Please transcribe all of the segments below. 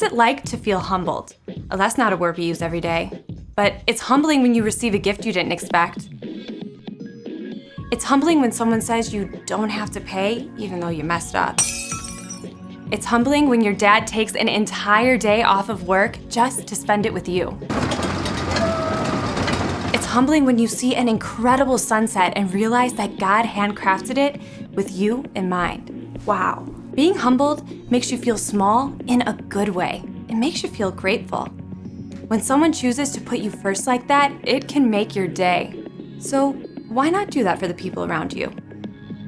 it like to feel humbled? Oh, that's not a word we use every day. But it's humbling when you receive a gift you didn't expect. It's humbling when someone says you don't have to pay, even though you messed up. It's humbling when your dad takes an entire day off of work just to spend it with you. It's humbling when you see an incredible sunset and realize that God handcrafted it with you in mind. Wow. Being humbled makes you feel small in a good way. It makes you feel grateful. When someone chooses to put you first like that, it can make your day. So why not do that for the people around you?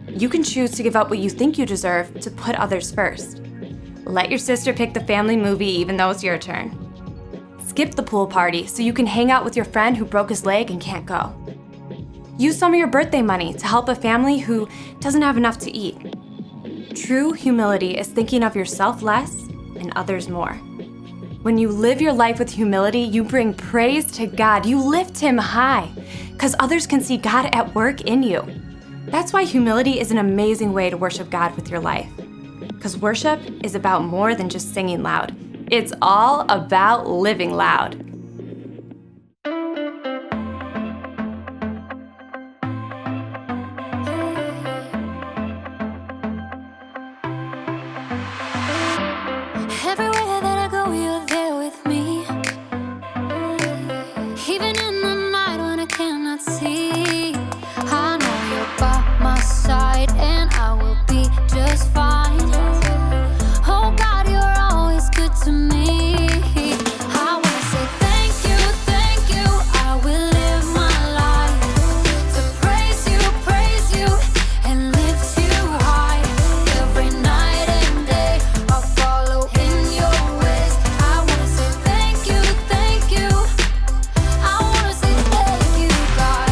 You can choose to give up what you think you deserve to put others first. Let your sister pick the family movie even though it's your turn. Skip the pool party so you can hang out with your friend who broke his leg and can't go. Use some of your birthday money to help a family who doesn't have enough to eat. True humility is thinking of yourself less and others more. When you live your life with humility, you bring praise to God. You lift Him high because others can see God at work in you. That's why humility is an amazing way to worship God with your life. Because worship is about more than just singing loud. It's all about living loud. Everywhere that I go, you're there with me. Even in the night when I cannot see, I know you're by my side and I will be just fine. Oh God, you're always good to me. I wanna say thank you, thank you. I will live my life to praise you, and lift you high. Every night and day, I'll follow in your ways. I wanna say thank you, thank you. I wanna say thank you, God.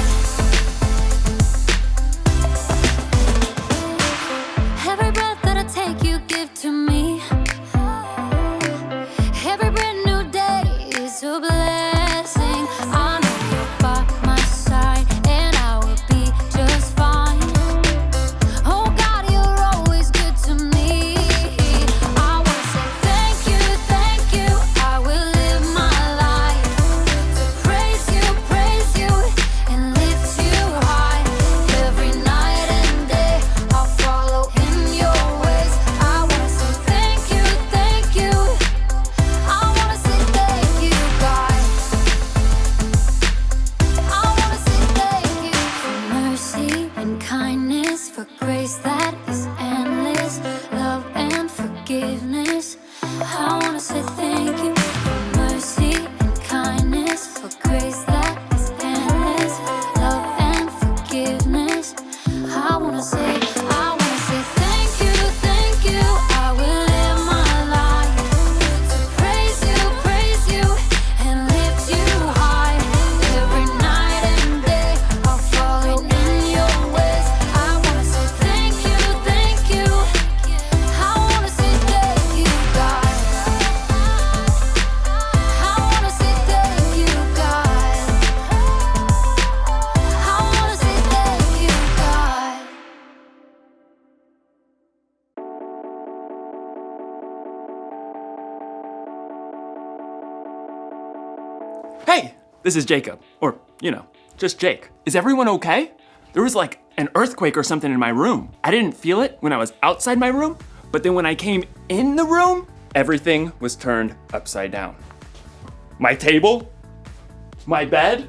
Every breath that I take, you give to me. Every brand new day is a blessing. I know you're by my side and I will be just fine. Oh God, you're always good to me. I wanna say thank you. I will live my life to praise you, and lift you high. Every night and day, I'll follow in your ways. I wanna say thank you. I wanna say thank you, God. I wanna say thank you for mercy and kindness, for grace that is endless, love and forgiveness. I wanna say thank you for mercy and kindness, for grace that is endless, love and forgiveness. I wanna say thank you. I will live my life to praise you, and lift you high. Every night and day, I'll follow in your ways. I wanna say thank you. I wanna say thank you, God. I wanna say thank you, God. I wanna say thank you, God. Hey, this is Jacob, or, just Jake. Is everyone okay? There was like an earthquake or something in my room. I didn't feel it when I was outside my room, but then when I came in the room, everything was turned upside down. My table, my bed,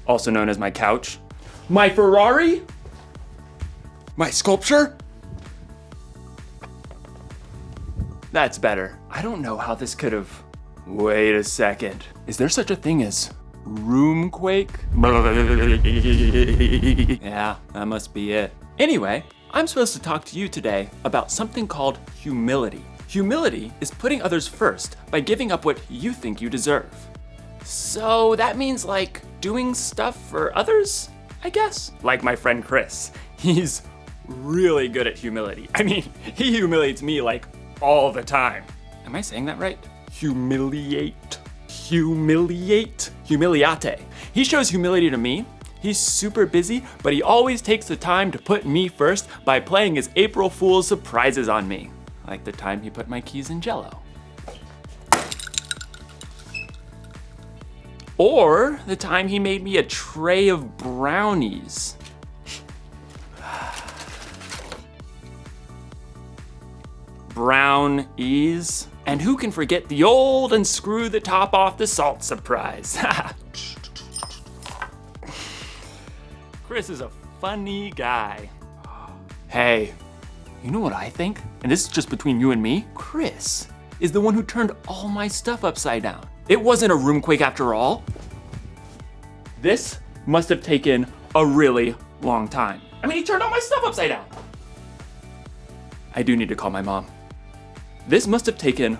also known as my couch, my Ferrari, my sculpture. That's better. I don't know how this could have. Wait a second. Is there such a thing as roomquake? Yeah, that must be it. Anyway, I'm supposed to talk to you today about something called humility. Humility is putting others first by giving up what you think you deserve. So that means like doing stuff for others, I guess? Like my friend Chris. He's really good at humility. I mean, he humiliates me like all the time. Am I saying that right? Humiliate. Humiliate. He shows humility to me. He's super busy, but he always takes the time to put me first by playing his April Fool's surprises on me. Like the time he put my keys in Jell-O. Or the time he made me a tray of brownies. Brownies. And who can forget the old unscrew the top off the salt surprise? Chris is a funny guy. Hey, you know what I think? And this is just between you and me. Chris is the one who turned all my stuff upside down. It wasn't a roomquake after all. This must have taken a really long time. I mean, he turned all my stuff upside down. I do need to call my mom. This must have taken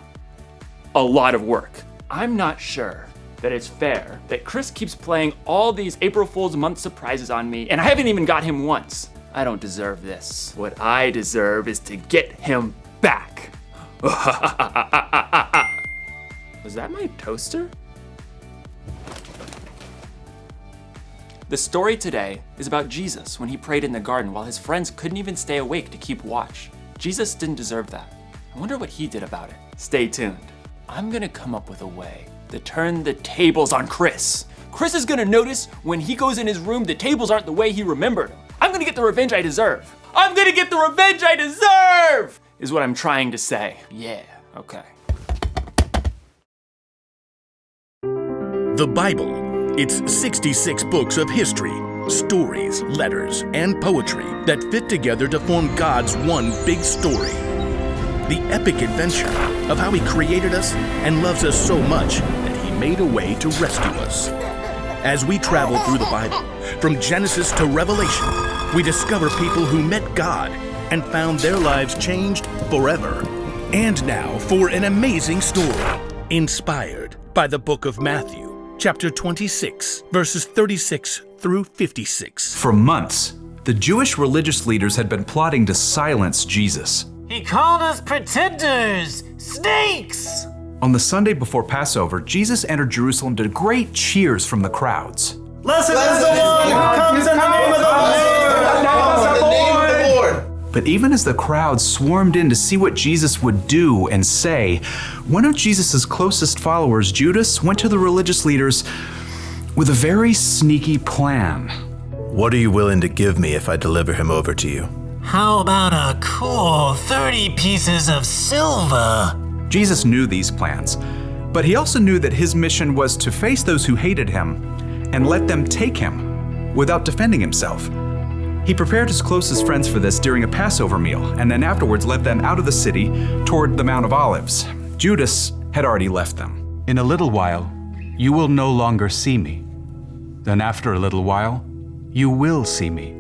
a lot of work. I'm not sure that it's fair that Chris keeps playing all these April Fool's month surprises on me, and I haven't even got him once. I don't deserve this. What I deserve is to get him back. Was that my toaster? The story today is about Jesus when he prayed in the garden while his friends couldn't even stay awake to keep watch. Jesus didn't deserve that. I wonder what he did about it. Stay tuned. I'm gonna come up with a way to turn the tables on Chris. Chris is gonna notice when he goes in his room the tables aren't the way he remembered them. I'm gonna get the revenge I deserve. I'm gonna get the revenge I deserve, is what I'm trying to say. Yeah, okay. The Bible. It's 66 books of history, stories, letters, and poetry that fit together to form God's one big story. The epic adventure of how He created us and loves us so much that He made a way to rescue us. As we travel through the Bible, from Genesis to Revelation, we discover people who met God and found their lives changed forever. And now for an amazing story, inspired by the book of Matthew, chapter 26, verses 36 through 56. For months, the Jewish religious leaders had been plotting to silence Jesus. He called us pretenders, snakes! On the Sunday before Passover, Jesus entered Jerusalem to great cheers from the crowds. Blessed is the one who comes in the name of the Lord! But even as the crowd swarmed in to see what Jesus would do and say, one of Jesus' closest followers, Judas, went to the religious leaders with a very sneaky plan. What are you willing to give me if I deliver him over to you? How about a cool 30 pieces of silver? Jesus knew these plans, but he also knew that his mission was to face those who hated him and let them take him without defending himself. He prepared his closest friends for this during a Passover meal, and then afterwards led them out of the city toward the Mount of Olives. Judas had already left them. In a little while, you will no longer see me. Then after a little while, you will see me.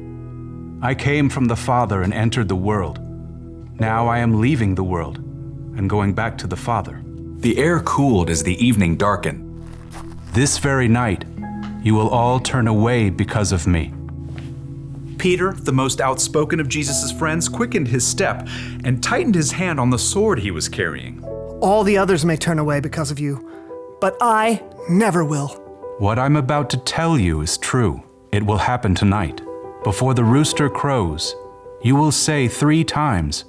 I came from the Father and entered the world. Now I am leaving the world and going back to the Father. The air cooled as the evening darkened. This very night, you will all turn away because of me. Peter, the most outspoken of Jesus' friends, quickened his step and tightened his hand on the sword he was carrying. All the others may turn away because of you, but I never will. What I'm about to tell you is true. It will happen tonight. Before the rooster crows, you will say 3 times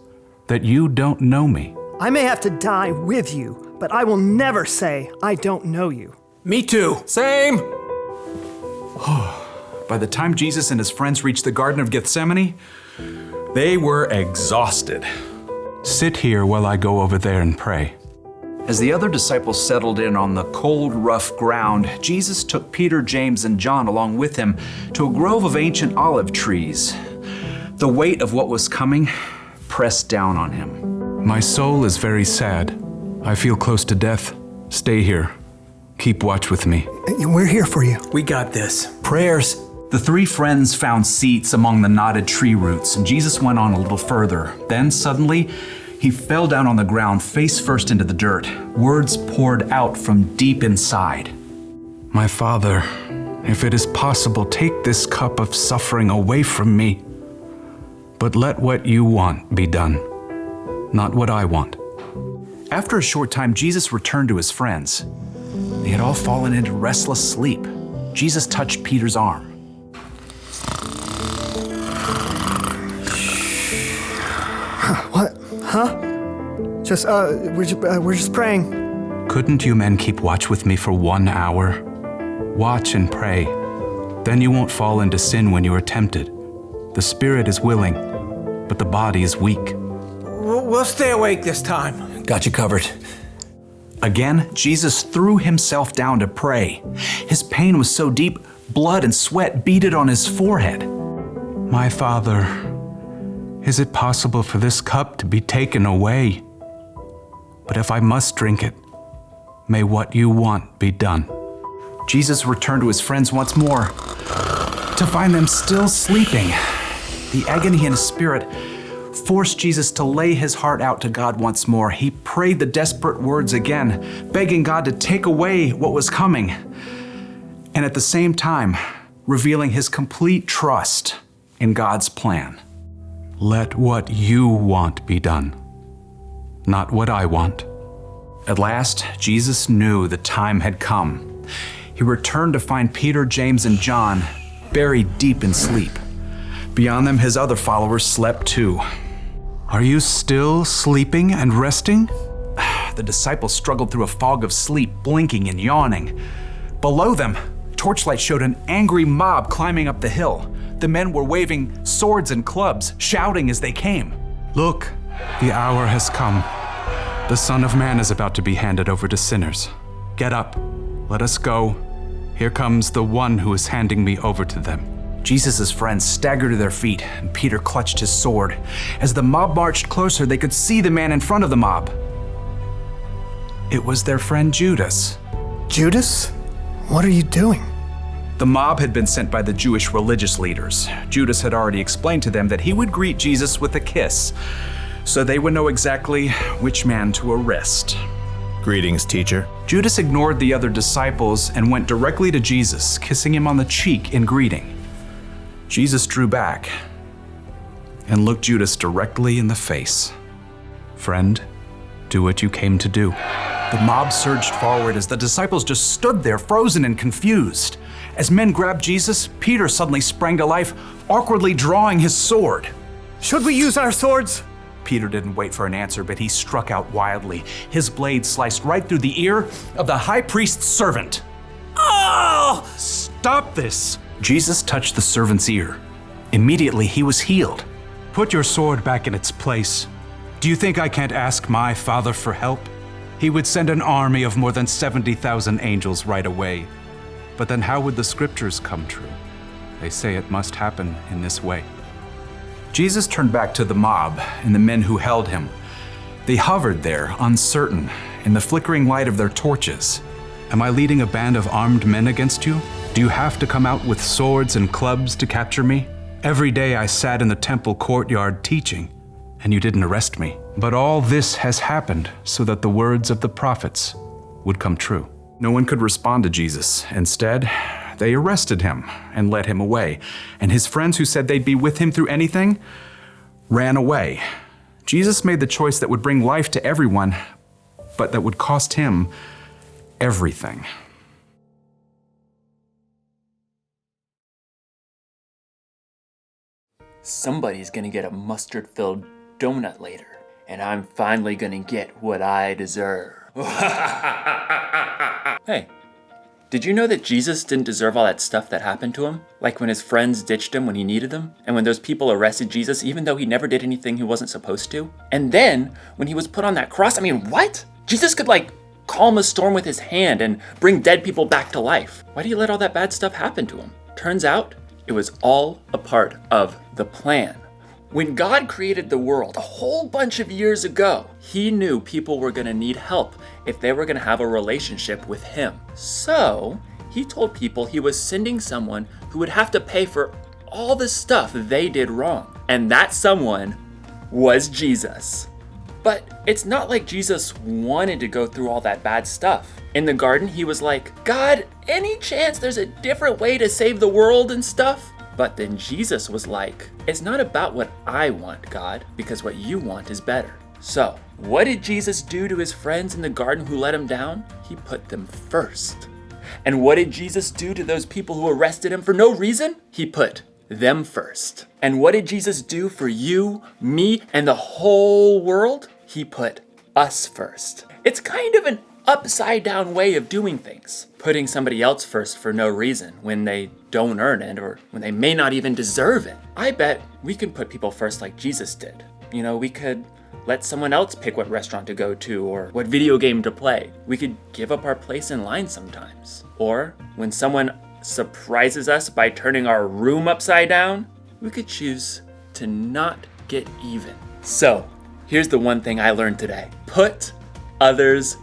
that you don't know me. I may have to die with you, but I will never say I don't know you. Me too. Same. By the time Jesus and his friends reached the Garden of Gethsemane, they were exhausted. Sit here while I go over there and pray. As the other disciples settled in on the cold, rough ground, Jesus took Peter, James, and John along with him to a grove of ancient olive trees. The weight of what was coming pressed down on him. My soul is very sad. I feel close to death. Stay here. Keep watch with me. We're here for you. We got this. Prayers. The 3 friends found seats among the knotted tree roots, and Jesus went on a little further. Then suddenly, he fell down on the ground, face first into the dirt. Words poured out from deep inside. My Father, if it is possible, take this cup of suffering away from me. But let what you want be done, not what I want. After a short time, Jesus returned to his friends. They had all fallen into restless sleep. Jesus touched Peter's arm. What? Huh? We're just praying. Couldn't you men keep watch with me for 1 hour? Watch and pray. Then you won't fall into sin when you are tempted. The spirit is willing, but the body is weak. We'll stay awake this time. Got you covered. Again, Jesus threw himself down to pray. His pain was so deep, blood and sweat beaded on his forehead. My Father, is it possible for this cup to be taken away? But if I must drink it, may what you want be done. Jesus returned to his friends once more, to find them still sleeping. The agony in his spirit forced Jesus to lay his heart out to God once more. He prayed the desperate words again, begging God to take away what was coming, and at the same time, revealing his complete trust in God's plan. Let what you want be done, not what I want. At last, Jesus knew the time had come. He returned to find Peter, James, and John buried deep in sleep. Beyond them, his other followers slept too. Are you still sleeping and resting? The disciples struggled through a fog of sleep, blinking and yawning. Below them, torchlight showed an angry mob climbing up the hill. The men were waving swords and clubs, shouting as they came. Look, the hour has come. The Son of Man is about to be handed over to sinners. Get up, let us go. Here comes the one who is handing me over to them. Jesus' friends staggered to their feet, and Peter clutched his sword. As the mob marched closer, they could see the man in front of the mob. It was their friend Judas. Judas? What are you doing? The mob had been sent by the Jewish religious leaders. Judas had already explained to them that he would greet Jesus with a kiss, so they would know exactly which man to arrest. Greetings, teacher. Judas ignored the other disciples and went directly to Jesus, kissing him on the cheek in greeting. Jesus drew back and looked Judas directly in the face. Friend, do what you came to do. The mob surged forward as the disciples just stood there, frozen and confused. As men grabbed Jesus, Peter suddenly sprang to life, awkwardly drawing his sword. Should we use our swords? Peter didn't wait for an answer, but he struck out wildly. His blade sliced right through the ear of the high priest's servant. Oh! Stop this! Jesus touched the servant's ear. Immediately, he was healed. Put your sword back in its place. Do you think I can't ask my Father for help? He would send an army of more than 70,000 angels right away. But then how would the scriptures come true? They say it must happen in this way. Jesus turned back to the mob and the men who held him. They hovered there, uncertain, in the flickering light of their torches. Am I leading a band of armed men against you? Do you have to come out with swords and clubs to capture me? Every day I sat in the temple courtyard teaching, and you didn't arrest me. But all this has happened so that the words of the prophets would come true. No one could respond to Jesus. Instead, they arrested him and led him away. And his friends who said they'd be with him through anything ran away. Jesus made the choice that would bring life to everyone, but that would cost him everything. Somebody's gonna get a mustard-filled donut later, and I'm finally gonna get what I deserve. Hey, did you know that Jesus didn't deserve all that stuff that happened to him? Like when his friends ditched him when he needed them, and when those people arrested Jesus even though he never did anything he wasn't supposed to? And then, when he was put on that cross, I mean, what? Jesus could calm a storm with his hand and bring dead people back to life. Why do you let all that bad stuff happen to him? Turns out, it was all a part of the plan. When God created the world a whole bunch of years ago, he knew people were gonna need help if they were gonna have a relationship with him. So, he told people he was sending someone who would have to pay for all the stuff they did wrong. And that someone was Jesus. But it's not like Jesus wanted to go through all that bad stuff. In the garden, he was like, God, any chance there's a different way to save the world and stuff? But then Jesus was like, it's not about what I want, God, because what you want is better. So, what did Jesus do to his friends in the garden who let him down? He put them first. And what did Jesus do to those people who arrested him for no reason? He put them first. And what did Jesus do for you, me, and the whole world? He put us first. It's kind of an upside down way of doing things. Putting somebody else first for no reason when they don't earn it or when they may not even deserve it. I bet we can put people first like Jesus did. You know, we could let someone else pick what restaurant to go to or what video game to play. We could give up our place in line sometimes. Or when someone surprises us by turning our room upside down, we could choose to not get even. So, here's the one thing I learned today. Put others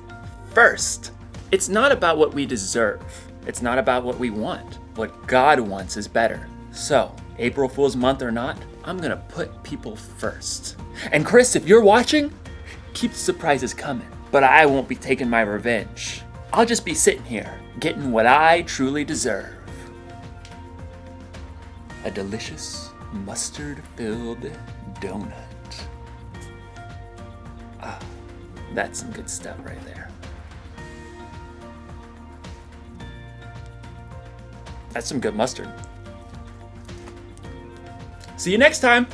first. It's not about what we deserve. It's not about what we want. What God wants is better. So, April Fool's month or not, I'm gonna put people first. And Chris, if you're watching, keep the surprises coming. But I won't be taking my revenge. I'll just be sitting here, getting what I truly deserve. A delicious mustard-filled donut. Ah, that's some good stuff right there. That's some good mustard. See you next time.